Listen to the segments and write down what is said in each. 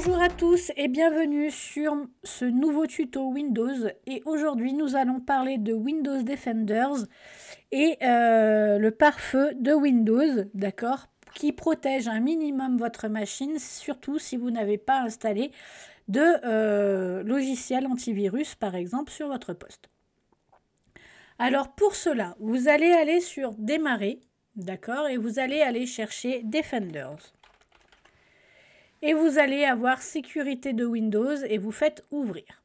Bonjour à tous et bienvenue sur ce nouveau tuto Windows, et aujourd'hui nous allons parler de Windows Defenders et le pare-feu de Windows, d'accord, qui protège un minimum votre machine, surtout si vous n'avez pas installé de logiciel antivirus par exemple sur votre poste. Alors pour cela, vous allez aller sur Démarrer, d'accord, et vous allez aller chercher Defenders. Et vous allez avoir Sécurité de Windows et vous faites Ouvrir.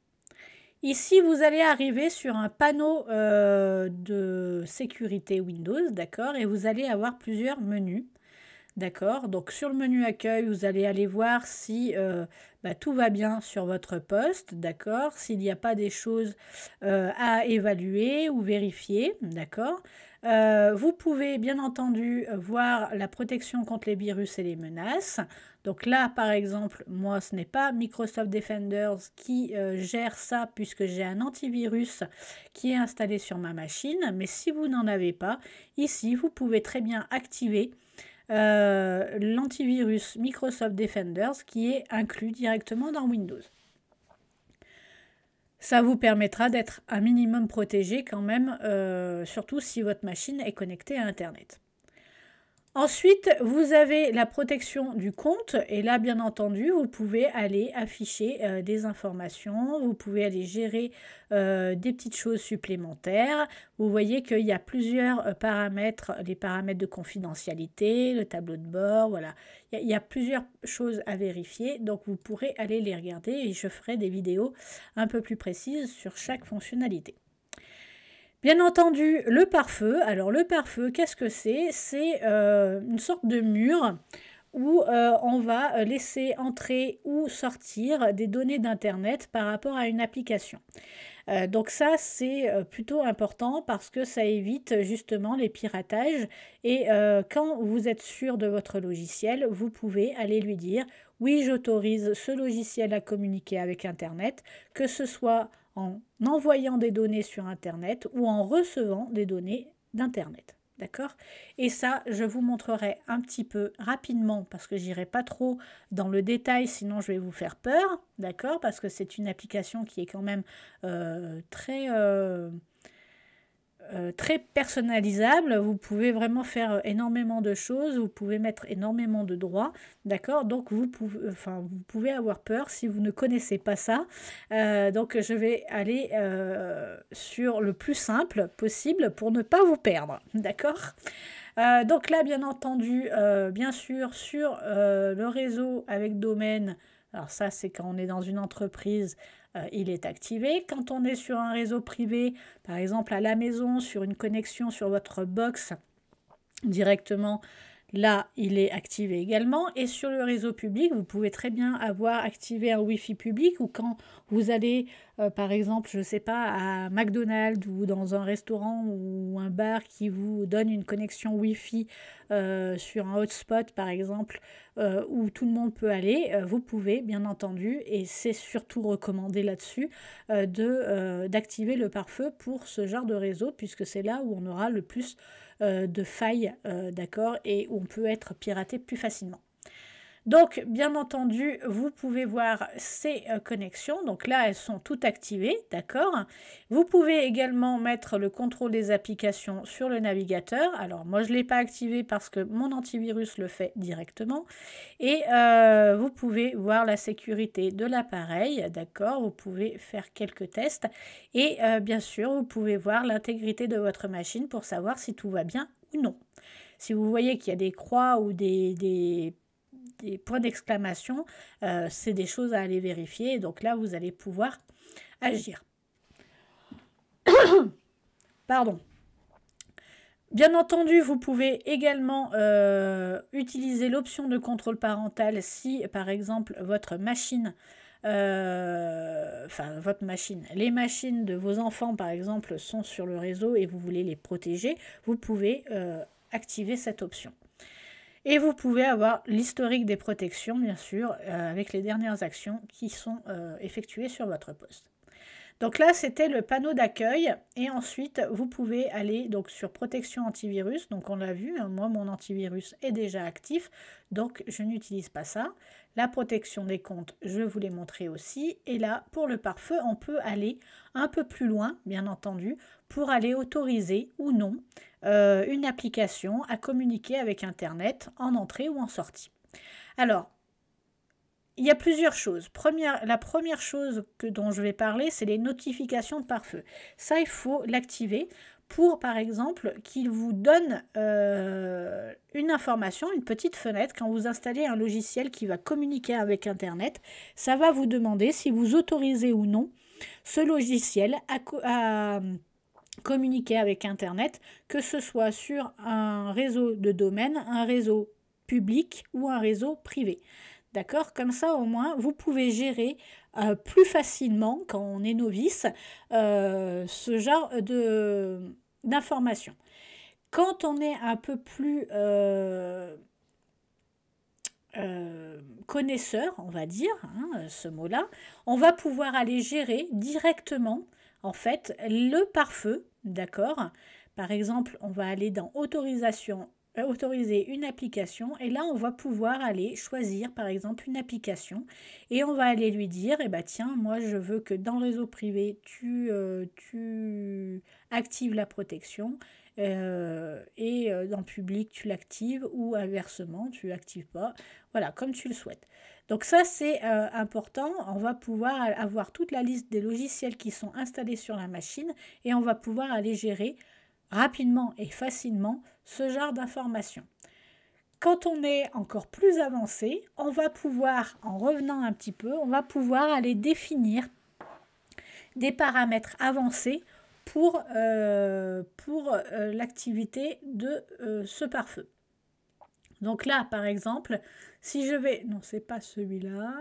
Ici, vous allez arriver sur un panneau de sécurité Windows, d'accord, et vous allez avoir plusieurs menus. D'accord, donc sur le menu accueil, vous allez aller voir si tout va bien sur votre poste, d'accord, s'il n'y a pas des choses à évaluer ou vérifier, d'accord. Vous pouvez bien entendu voir la protection contre les virus et les menaces. Donc là, par exemple, moi, ce n'est pas Microsoft Defenders qui gère ça puisque j'ai un antivirus qui est installé sur ma machine. Mais si vous n'en avez pas, ici, vous pouvez très bien activer l'antivirus Microsoft Defenders qui est inclus directement dans Windows. Ça vous permettra d'être un minimum protégé quand même, surtout si votre machine est connectée à Internet. Ensuite, vous avez la protection du compte et là, bien entendu, vous pouvez aller afficher des informations, vous pouvez aller gérer des petites choses supplémentaires. Vous voyez qu'il y a plusieurs paramètres, les paramètres de confidentialité, le tableau de bord, voilà. Il y a plusieurs choses à vérifier, donc vous pourrez aller les regarder et je ferai des vidéos un peu plus précises sur chaque fonctionnalité. Bien entendu, le pare-feu. Alors le pare-feu, qu'est-ce que c'est? C'est une sorte de mur où on va laisser entrer ou sortir des données d'Internet par rapport à une application. Donc ça, c'est plutôt important parce que ça évite justement les piratages. Et quand vous êtes sûr de votre logiciel, vous pouvez aller lui dire « Oui, j'autorise ce logiciel à communiquer avec Internet », que ce soit en envoyant des données sur Internet ou en recevant des données d'Internet. D'accord? Et ça, je vous montrerai un petit peu rapidement parce que j'irai pas trop dans le détail, sinon je vais vous faire peur. D'accord? Parce que c'est une application qui est quand même très personnalisable. Vous pouvez vraiment faire énormément de choses, vous pouvez mettre énormément de droits, d'accord, donc vous pouvez avoir peur si vous ne connaissez pas ça. Donc je vais aller sur le plus simple possible pour ne pas vous perdre, d'accord. Donc là, bien entendu, bien sûr, sur le réseau avec domaine, alors ça c'est quand on est dans une entreprise, il est activé. Quand on est sur un réseau privé, par exemple à la maison, sur une connexion sur votre box directement, là, il est activé également. Et sur le réseau public, vous pouvez très bien avoir activé un Wi-Fi public ou quand vous allez, par exemple, je ne sais pas, à McDonald's ou dans un restaurant ou un bar qui vous donne une connexion Wi-Fi sur un hotspot, par exemple, où tout le monde peut aller, vous pouvez, bien entendu, et c'est surtout recommandé là-dessus, d'activer le pare-feu pour ce genre de réseau, puisque c'est là où on aura le plus de failles, d'accord, et où on peut être piraté plus facilement. Donc, bien entendu, vous pouvez voir ces connexions. Donc là, elles sont toutes activées, d'accord. Vous pouvez également mettre le contrôle des applications sur le navigateur. Alors, moi, je ne l'ai pas activé parce que mon antivirus le fait directement. Et vous pouvez voir la sécurité de l'appareil, d'accord. Vous pouvez faire quelques tests. Et bien sûr, vous pouvez voir l'intégrité de votre machine pour savoir si tout va bien ou non. Si vous voyez qu'il y a des croix ou des points d'exclamation, c'est des choses à aller vérifier. Donc là, vous allez pouvoir agir. Pardon. Bien entendu, vous pouvez également utiliser l'option de contrôle parental si, par exemple, votre machine, les machines de vos enfants, par exemple, sont sur le réseau et vous voulez les protéger, vous pouvez activer cette option. Et vous pouvez avoir l'historique des protections, bien sûr, avec les dernières actions qui sont effectuées sur votre poste. Donc là, c'était le panneau d'accueil. Et ensuite, vous pouvez aller donc sur protection antivirus. Donc on l'a vu, hein, moi, mon antivirus est déjà actif. Donc je n'utilise pas ça. La protection des comptes, je vous l'ai montré aussi. Et là, pour le pare-feu, on peut aller un peu plus loin, bien entendu, pour aller autoriser ou non une application à communiquer avec Internet en entrée ou en sortie. Alors, il y a plusieurs choses. La première chose dont je vais parler, c'est les notifications de pare-feu. Ça, il faut l'activer pour, par exemple, qu'il vous donne une information, une petite fenêtre. Quand vous installez un logiciel qui va communiquer avec Internet, ça va vous demander si vous autorisez ou non ce logiciel à communiquer avec Internet, que ce soit sur un réseau de domaine, un réseau public ou un réseau privé. D'accord? Comme ça, au moins, vous pouvez gérer plus facilement, quand on est novice, ce genre d'informations. Quand on est un peu plus connaisseur, on va dire, hein, ce mot-là, on va pouvoir aller gérer directement, en fait, le pare-feu, d'accord? Par exemple, on va aller dans autorisation, autoriser une application, et là, on va pouvoir aller choisir, par exemple, une application, et on va aller lui dire, eh ben, tiens, moi, je veux que dans le réseau privé, tu actives la protection, et dans le public, tu l'actives, ou inversement, tu l'actives pas. Voilà, comme tu le souhaites. Donc ça, c'est important. On va pouvoir avoir toute la liste des logiciels qui sont installés sur la machine et on va pouvoir aller gérer rapidement et facilement ce genre d'informations. Quand on est encore plus avancé, on va pouvoir, en revenant un petit peu, on va pouvoir aller définir des paramètres avancés pour l'activité de ce pare-feu. Donc là, par exemple, si je vais... Non, c'est pas celui-là.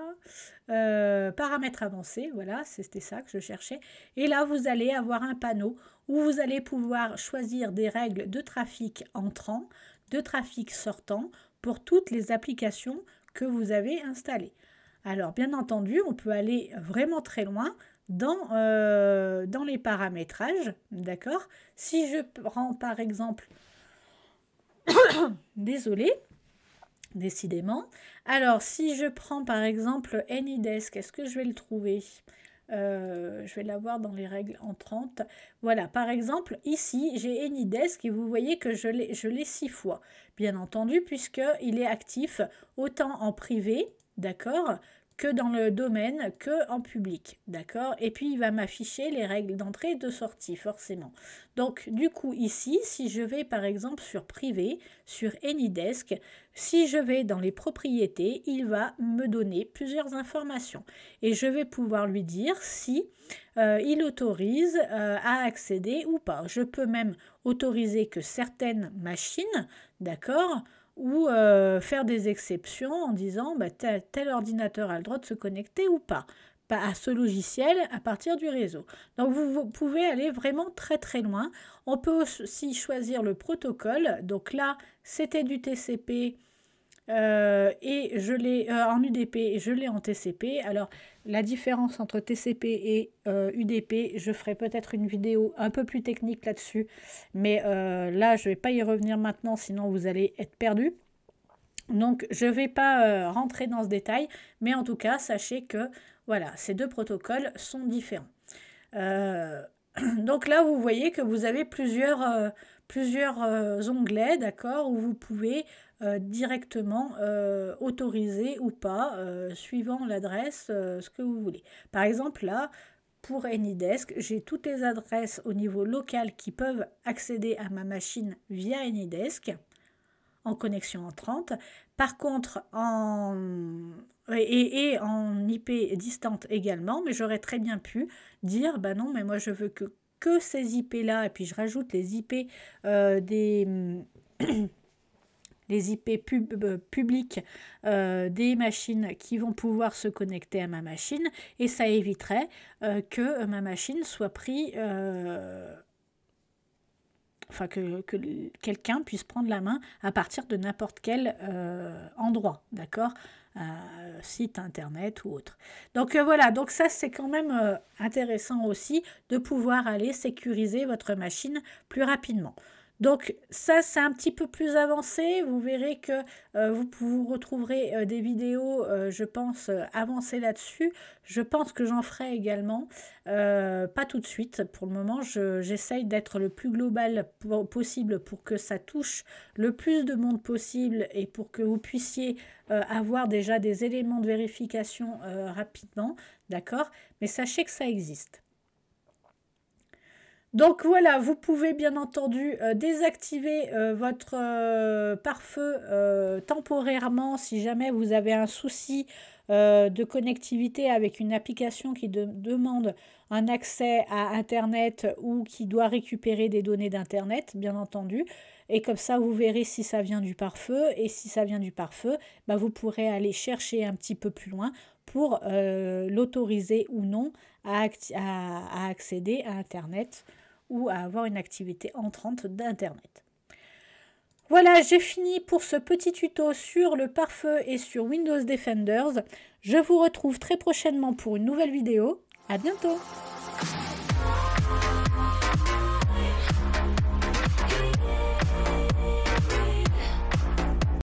Paramètres avancés, voilà, c'était ça que je cherchais. Et là, vous allez avoir un panneau où vous allez pouvoir choisir des règles de trafic entrant, de trafic sortant, pour toutes les applications que vous avez installées. Alors, bien entendu, on peut aller vraiment très loin dans les paramétrages, d'accord? Si je prends, par exemple... Désolée. Décidément. Alors, si je prends par exemple AnyDesk, est-ce que je vais le trouver? Je vais l'avoir dans les règles entrantes. Voilà, par exemple, ici, j'ai AnyDesk et vous voyez que je l'ai 6 fois. Bien entendu, puisqu'il est actif autant en privé, d'accord, que dans le domaine, que en public, d'accord. Et puis, il va m'afficher les règles d'entrée et de sortie, forcément. Donc, du coup, ici, si je vais par exemple sur privé, sur AnyDesk, si je vais dans les propriétés, il va me donner plusieurs informations. Et je vais pouvoir lui dire si il autorise à accéder ou pas. Je peux même autoriser que certaines machines, d'accord, ou faire des exceptions en disant bah, tel ordinateur a le droit de se connecter ou pas à ce logiciel à partir du réseau. Donc vous pouvez aller vraiment très très loin. On peut aussi choisir le protocole. Donc là, c'était du TCP et je l'ai en UDP, je l'ai en TCP. Alors la différence entre TCP et UDP, je ferai peut-être une vidéo un peu plus technique là-dessus. Mais là, je ne vais pas y revenir maintenant, sinon vous allez être perdu. Donc, je ne vais pas rentrer dans ce détail, mais en tout cas, sachez que voilà, ces deux protocoles sont différents. Donc là, vous voyez que vous avez plusieurs onglets, d'accord, où vous pouvez directement autoriser ou pas, suivant l'adresse, ce que vous voulez. Par exemple, là, pour AnyDesk, j'ai toutes les adresses au niveau local qui peuvent accéder à ma machine via AnyDesk en connexion entrante. Par contre, en IP distante également, mais j'aurais très bien pu dire, bah non, mais moi je veux que ces IP-là, et puis je rajoute les IP les IP publics des machines qui vont pouvoir se connecter à ma machine, et ça éviterait que ma machine soit prise enfin que quelqu'un puisse prendre la main à partir de n'importe quel endroit, d'accord, site internet ou autre. Donc voilà, donc ça c'est quand même intéressant aussi de pouvoir aller sécuriser votre machine plus rapidement. Donc ça c'est un petit peu plus avancé, vous verrez que vous retrouverez des vidéos, je pense, avancées là-dessus. Je pense que j'en ferai également, pas tout de suite. Pour le moment, j'essaye d'être le plus global possible pour que ça touche le plus de monde possible et pour que vous puissiez avoir déjà des éléments de vérification rapidement, d'accord? Mais sachez que ça existe. Donc voilà, vous pouvez bien entendu désactiver votre pare-feu temporairement si jamais vous avez un souci de connectivité avec une application qui demande un accès à Internet ou qui doit récupérer des données d'Internet, bien entendu. Et comme ça, vous verrez si ça vient du pare-feu. Et si ça vient du pare-feu, bah, vous pourrez aller chercher un petit peu plus loin pour l'autoriser ou non à accéder à Internet ou à avoir une activité entrante d'Internet. Voilà, j'ai fini pour ce petit tuto sur le pare-feu et sur Windows Defenders. Je vous retrouve très prochainement pour une nouvelle vidéo. À bientôt!